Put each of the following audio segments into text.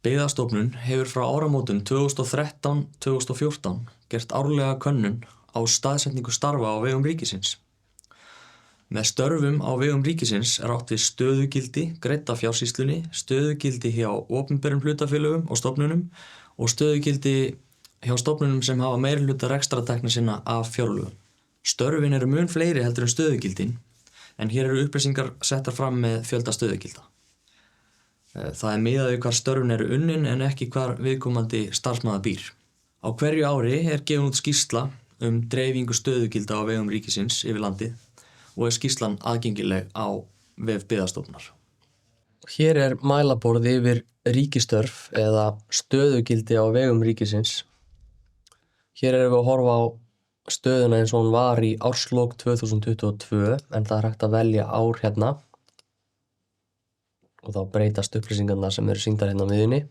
Byggðastofnun hefur frá áramótum 2013-2014 gert árlega könnun á staðsetningu starfa á vegum ríkisins. Með störfum á vegum ríkisins er átt við stöðugildi greidd af fjársýslunni, stöðugildi hjá opinberum hlutafélögum og stofnunum og stöðugildi hjá stofnunum sem hafa meirihluta rekstrartekna sinna af fjárlögum. Störfin eru mun fleiri heldur en stöðugildin, en hér eru upplýsingar settar fram með fjölda stöðugilda. Það er miðað við hvar störfin eru unnin en ekki hvar viðkomandi starfsmaður býr. Á hverju ári er gefin út skýrsla dreifingu stöðugilda á vegum ríkisins yfir landið og er skýrslan aðgengileg á vef Byggðastofnunar. Hér er mælaborð yfir ríkistörf eða stöðugildi á vegum ríkisins. Hér erum við að horfa á stöðuna eins og hún var í árslok 2022 en það er hægt að velja ár hérna og þá breytast upplýsingarnar sem eru sýndar hérna á miðjunni.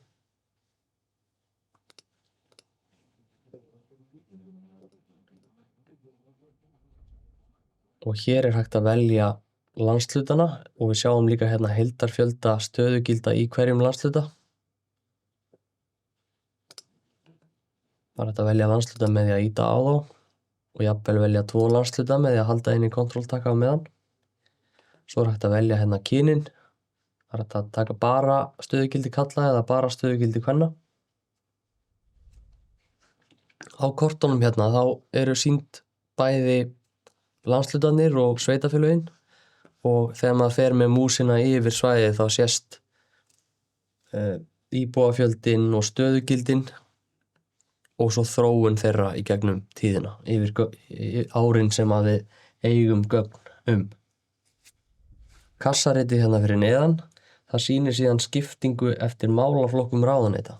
Og hér er hægt að velja landshlutana og við sjáum líka hérna heildarfjölda stöðugilda í hverjum landshluta. Það er hægt að velja landshluta með því að ýta á þá og jafnvel velja 2 landshluta með því að halda inn í kontrolltakka á meðan. Svo er hægt að velja hérna kynin. Það er hægt að taka bara stöðugildi karla eða bara stöðugildi kvenna. Á kortunum hérna þá eru sýnd bæði landshlutarnir og sveitarfélögin og þegar maður fer með músina yfir svæðið þá sést íbúafjöldin og stöðugildin og svo þróun þeirra í gegnum tíðina yfir árin sem að við eigum gögn Kassaritið hérna fyrir neðan, það sýnir síðan skiptingu eftir málaflokkum ráðuneyta.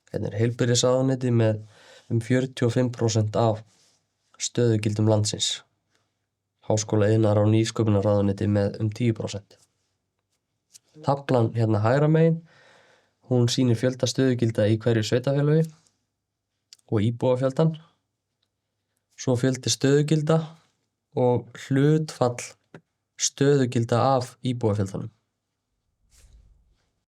Hérna er heilbrigðisráðuneyti með 45% af stöðugildum landsins. Háskóla-, iðnaðar- og nýsköpunarráðuneyti með 10%. Taflan hérna hægra megin, hún sýnir fjölda stöðugilda í hverju sveitarfélagi og íbúafjöldan. Svo fjöldi stöðugilda og hlutfall stöðugilda af íbúafjöldanum.